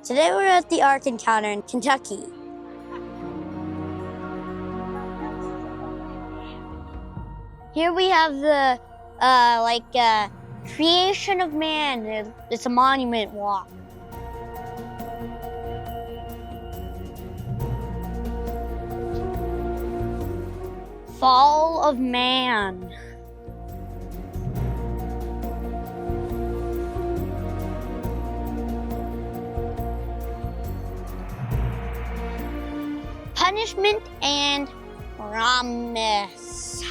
Today we're at the Ark Encounter in Kentucky. Here we have the creation of man. It's a monument walk. Fall of man. Punishment and promise.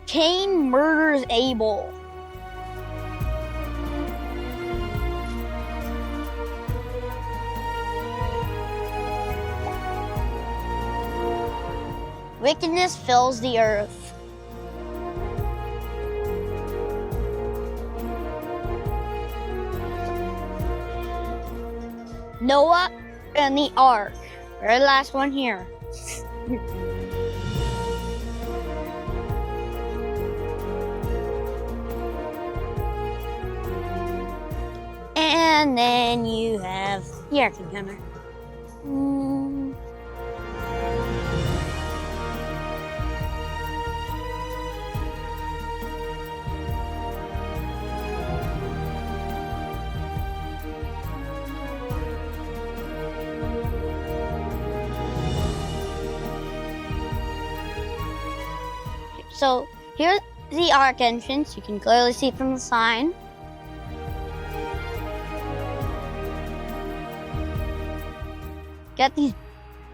Cain murders Abel. Wickedness fills the earth. Noah and the Ark. Very last one here. And then you have the Ark Encounter. So here's the Ark entrance. You can clearly see from the sign. Got these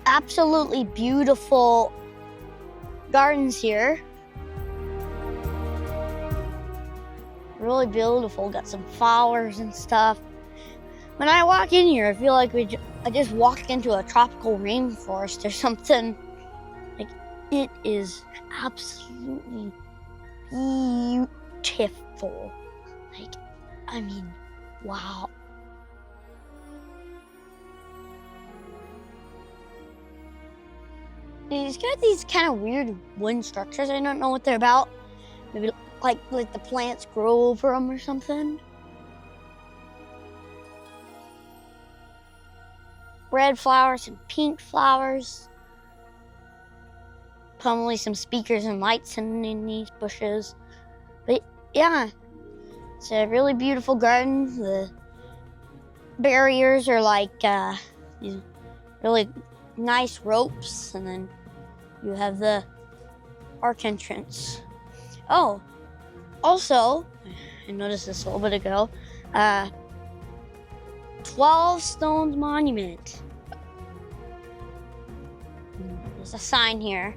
absolutely beautiful gardens here. Really beautiful. Got some flowers and stuff. When I walk in here, I feel like I just walked into a tropical rainforest or something. Like, it is absolutely beautiful. Like, I mean, wow. He's got these kind of weird wooden structures. I don't know what they're about. Maybe like the plants grow over them or something. Red flowers and pink flowers. Probably some speakers and lights in these bushes. But yeah, it's a really beautiful garden. The barriers are like these really nice ropes, and then you have the Ark entrance. Oh, also, I noticed this a little bit ago, 12 Stones Monument. There's a sign here.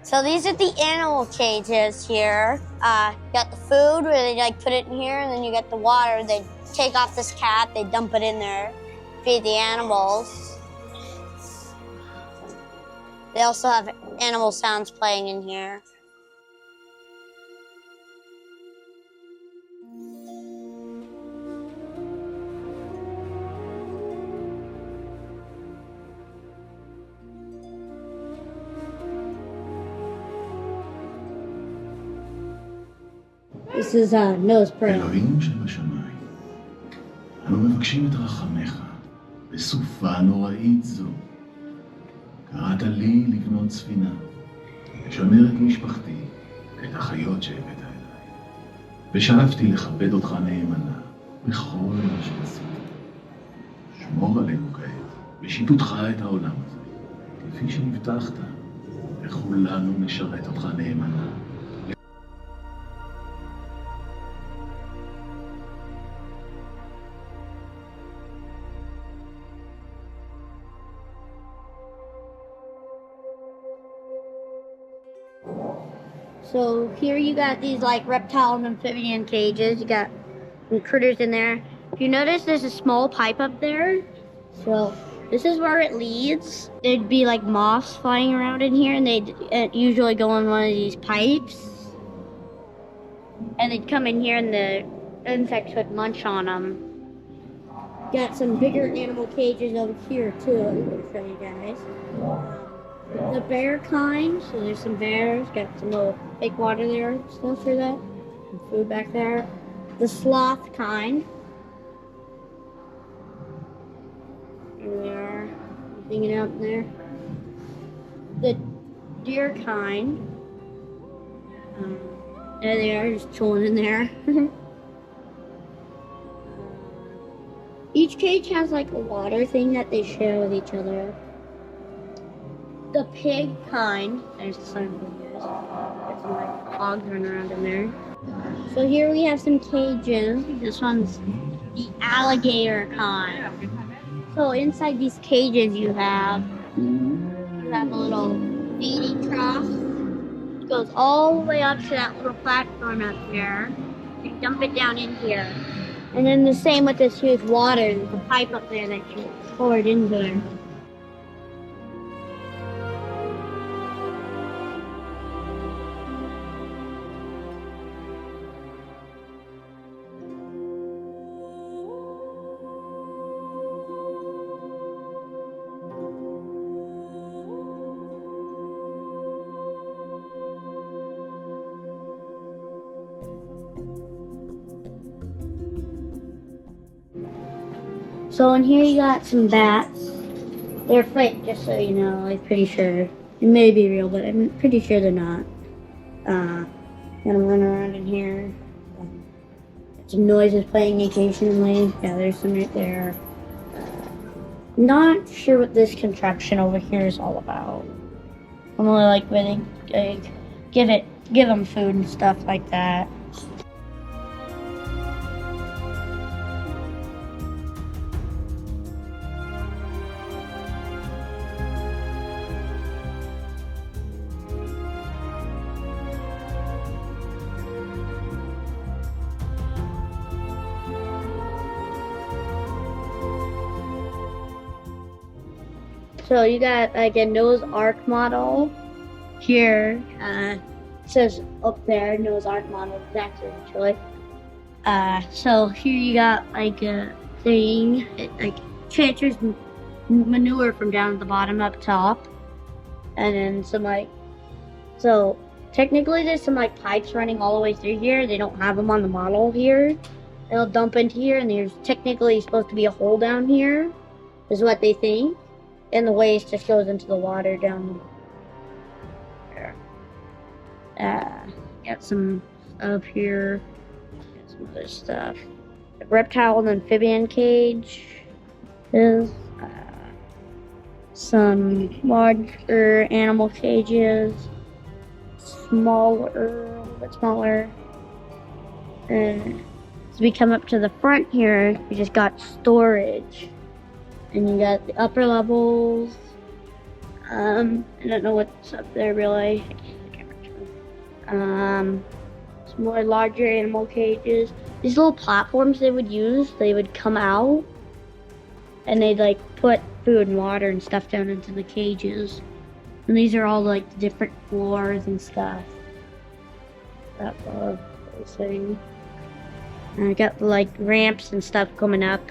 So these are the animal cages here. You got the food where they like put it in here, and then you got the water. They take off this cap, they dump it in there, feed the animals. They also have animal sounds playing in here. This is Noah's prayer. אלוהים שבשמיים, אנו מבקשים את רחמך בסופה נוראית זו. קראת לי לבנות ספינה, לשמר את משפחתי ואת החיות שהבאת אליי. ושאפתי לכבד אותך נאמנה בכל מה שעשית. שמור עלינו כעת, בשיטותך את העולם הזה, כפי שהבטחת, וכולנו נשרת אותך נאמנה. So here you got these like reptile and amphibian cages. You got some critters in there. If you notice, there's a small pipe up there. So this is where it leads. There'd be like moths flying around in here, and they'd usually go on one of these pipes. And they'd come in here, and the insects would munch on them. Got some bigger animal cages over here too. I'm gonna show you guys. The bear kind, so there's some bears, got some little fake water there and stuff for that. Some food back there. The sloth kind. There they are, hanging out in there. The deer kind. There they are, just chilling in there. Each cage has like a water thing that they share with each other. The pig kind, there's some figures. There's some like hogs running around in there. So here we have some cages. This one's the alligator kind. So inside these cages you have a little feeding trough. It goes all the way up to that little platform up there. You dump it down in here. And then the same with this huge water. There's a pipe up there that you pour it in there. So in here you got some bats. They're fake, just so you know. I'm pretty sure. It may be real, but I'm pretty sure they're not. Got them running around in here. Some noises playing occasionally. Yeah, there's some right there. Not sure what this contraption over here is all about. I'm only like where they give them food and stuff like that. So you got like a Noah's Ark model here. It says up there Noah's Ark model exactly actually. So here you got like a thing. It like transfers manure from down at the bottom up top, and then some like. So technically there's some like pipes running all the way through here. They don't have them on the model here. They'll dump into here, and there's technically supposed to be a hole down here, is what they think. And the waste just goes into the water down there. Got some stuff here. Got some other stuff. The reptile and amphibian cage is some larger animal cages. Smaller, a little bit smaller. And as we come up to the front here, we just got storage. And you got the upper levels. I don't know what's up there really. Some more larger animal cages. These little platforms they would use, they would come out and they'd like put food and water and stuff down into the cages. And these are all like the different floors and stuff. That thing. And I got like ramps and stuff coming up.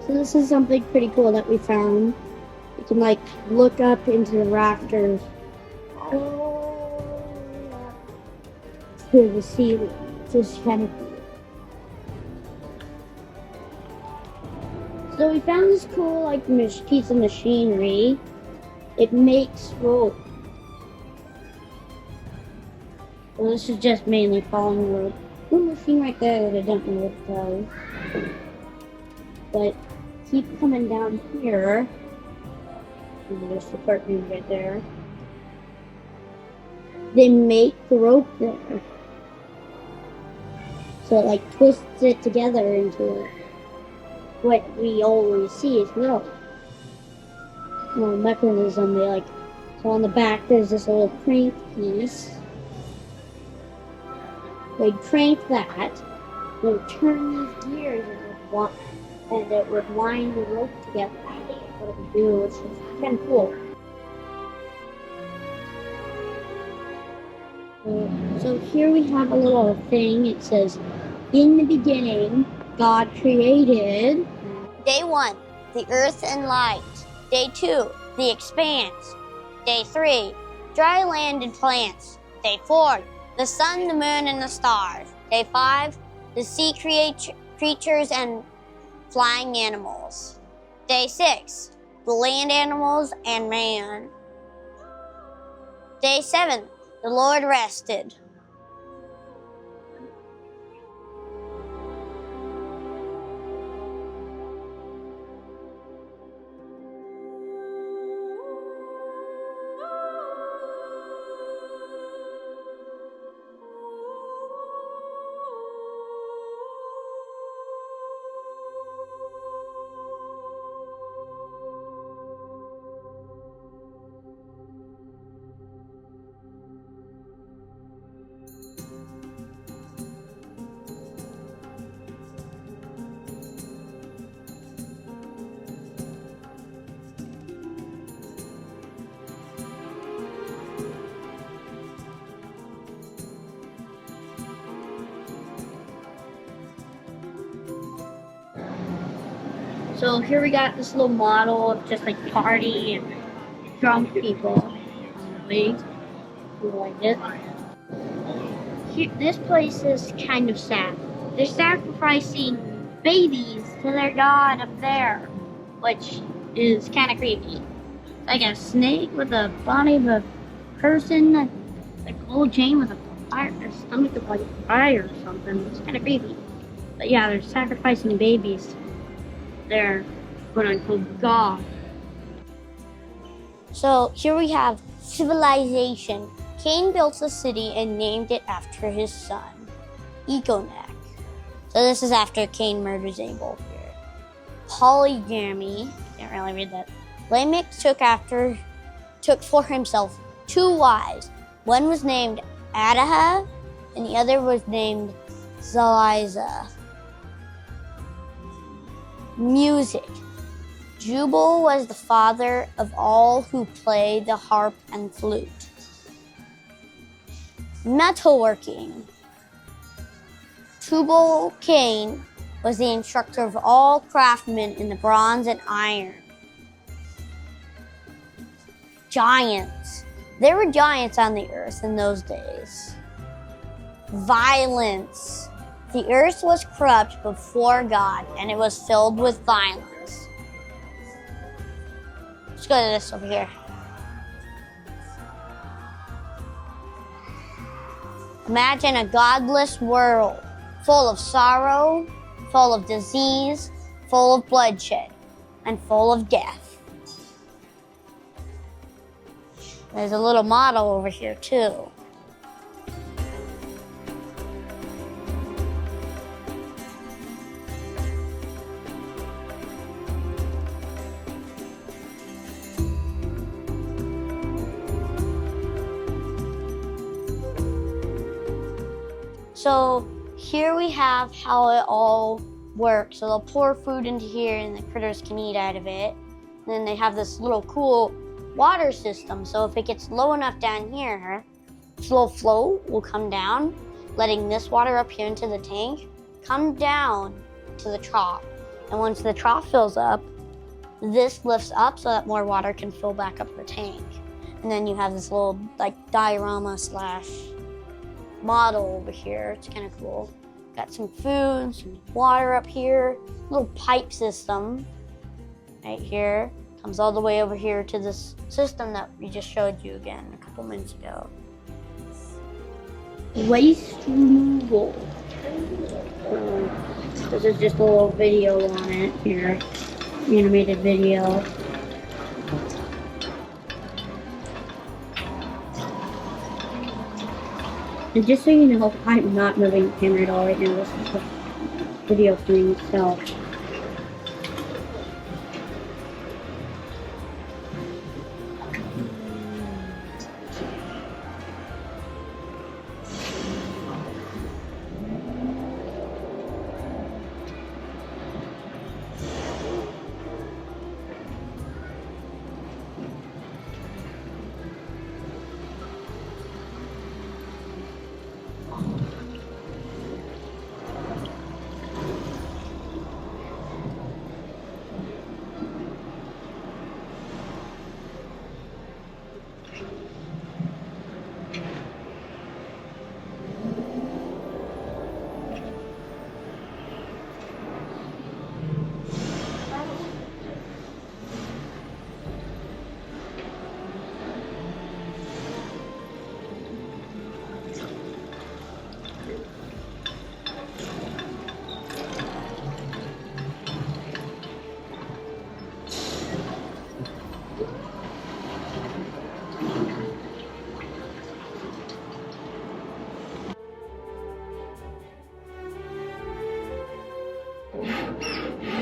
So this is something pretty cool that we found. You can like look up into the rafters to the ceiling. just kind of cool. So we found this cool like piece of machinery. It makes rope. Well, this is just mainly following rope. Little machine right there that I don't know what it does. But keep coming down here. There's the cartoon right there. They make the rope there. So it like twists it together into what we always see as rope. Well, mechanism, they like, so on the back there's this little crank piece. They crank that, they turn these gears and it would wind the rope together. What it would do, which is kind of cool. So here we have a little thing. It says, in the beginning, God created. Day 1, the earth and light. Day 2, the expanse. Day 3, dry land and plants. Day 4, the sun, the moon, and the stars. Day 5, the sea creatures and flying animals. Day 6, the land animals and man. Day 7, the Lord rested. So here we got this little model of just like party and drunk people. Wait, you like it? Here, this place is kind of sad. They're sacrificing babies to their god up there, which is kind of creepy. Like a snake with a body of a person, like a gold chain with a stomach of like fire or something. It's kind of creepy. But yeah, they're sacrificing babies. Their quote-unquote god. So here we have civilization. Cain built a city and named it after his son, Econac. So this is after Cain murders Abel here. Polygamy, can't really read that. Lamech took for himself 2 wives. One was named Adaha, and the other was named Zaliza. Music. Jubal was the father of all who play the harp and flute. Metalworking. Tubal-Cain was the instructor of all craftsmen in the bronze and iron. Giants. There were giants on the earth in those days. Violence. The earth was corrupt before God, and it was filled with violence. Let's go to this over here. Imagine a godless world, full of sorrow, full of disease, full of bloodshed, and full of death. There's a little model over here, too. So here we have how it all works. So they'll pour food into here and the critters can eat out of it. And then they have this little cool water system. So if it gets low enough down here, this little flow will come down, letting this water up here into the tank come down to the trough. And once the trough fills up, this lifts up so that more water can fill back up the tank. And then you have this little like diorama slash model over here. It's kind of cool. Got some food, some water up here, little pipe system right here. Comes all the way over here to this system that we just showed you again a couple minutes ago. Waste removal. This is just a little video on it here, animated video. And just so you know, I'm not moving the camera at all right now. This is the video thing, so.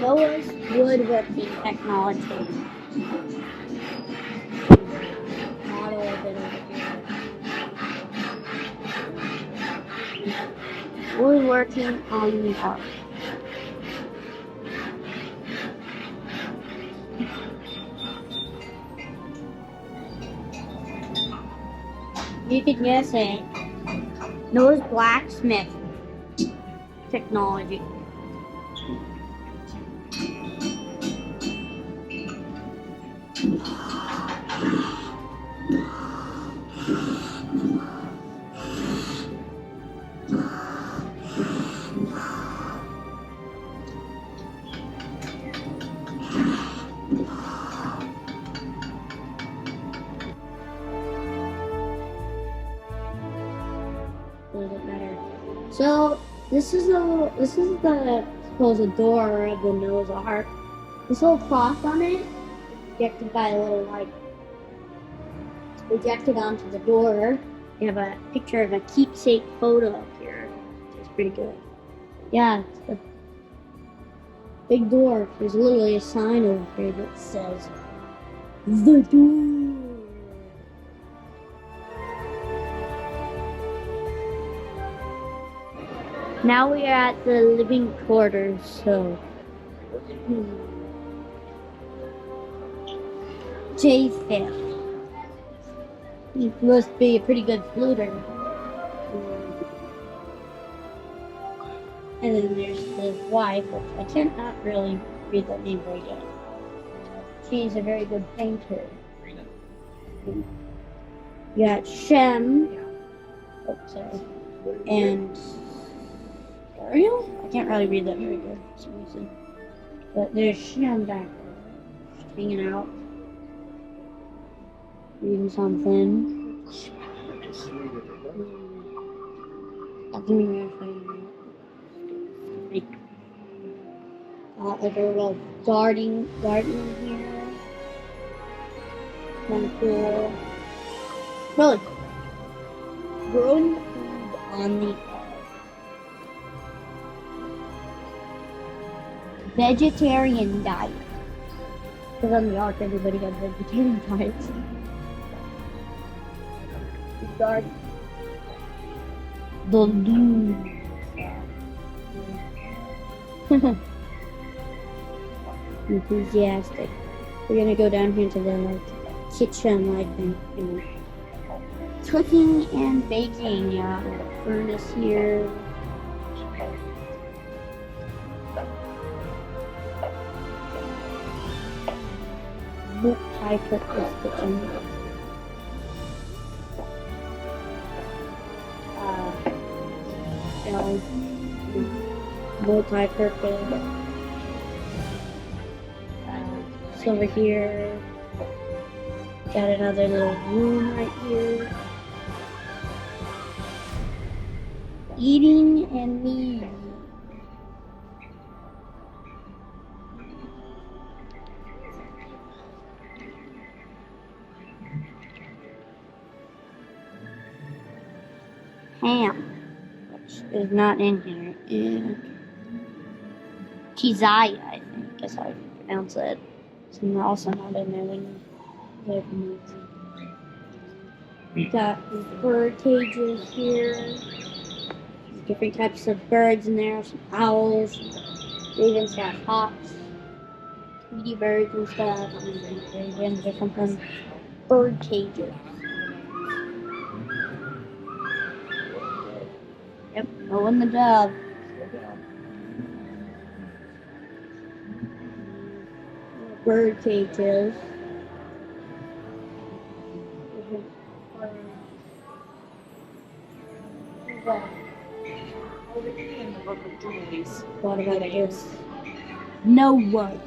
Noah's woodworking technology. Model of it over here. Woodworking on the Ark. You could guess it. Noah's blacksmith technology. A little bit better. So this is the supposed door of the Noah's Ark. This little cross on it, projected by a little light, projected onto the door. You have a picture of a keepsake photo up here. It's pretty good. Yeah, it's the big door. There's literally a sign over here that says the door. Now we are at the living quarters, so J5th. He must be a pretty good fluter. And then there's his wife, which I cannot really read that name very good. She's a very good painter. You got Shem. Oh, sorry. And Ariel? I can't really read that very good for some reason. But there's Shem back there. Just hanging out. Reading something. Nothing really funny. Like a little garden here. Kind of cool. Really cool. Growing food on the vegetarian diet. Because on the Ark, everybody got vegetarian diets. Garden. The loom. Enthusiastic. We're gonna go down here to the kitchen, like cooking and baking. Yeah, furnace here. Look, I put this kitchen. little multi-purpose. So over here, got another little room right here. Eating and me. Ham, which is not in here. And Keziah, I think is how you pronounce it. It's also not in there when you open it. We got these bird cages here. Different types of birds in there, some owls, ravens, got hawks, Tweety birds and stuff. Ravens or something. Bird cages. Yep, doing the job. Bird cages. What about this? Noah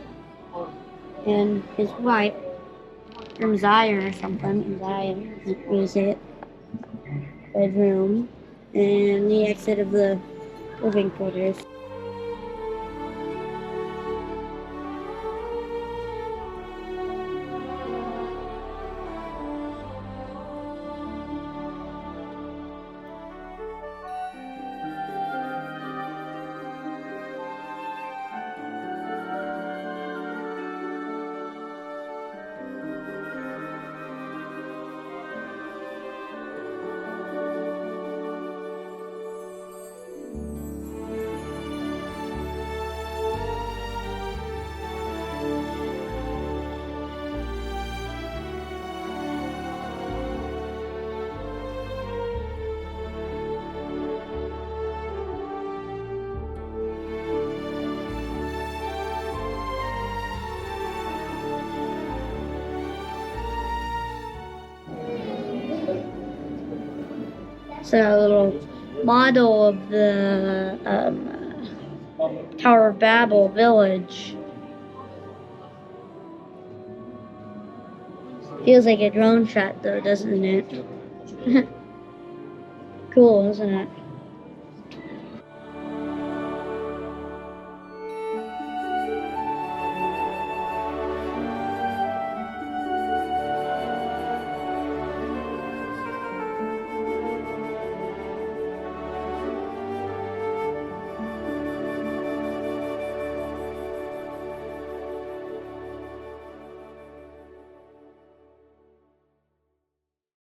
and his wife from Zion or something. Zion is it? Bedroom and the exit of the living quarters. So a little model of the Tower of Babel village. Feels like a drone shot though, doesn't it? Cool, isn't it?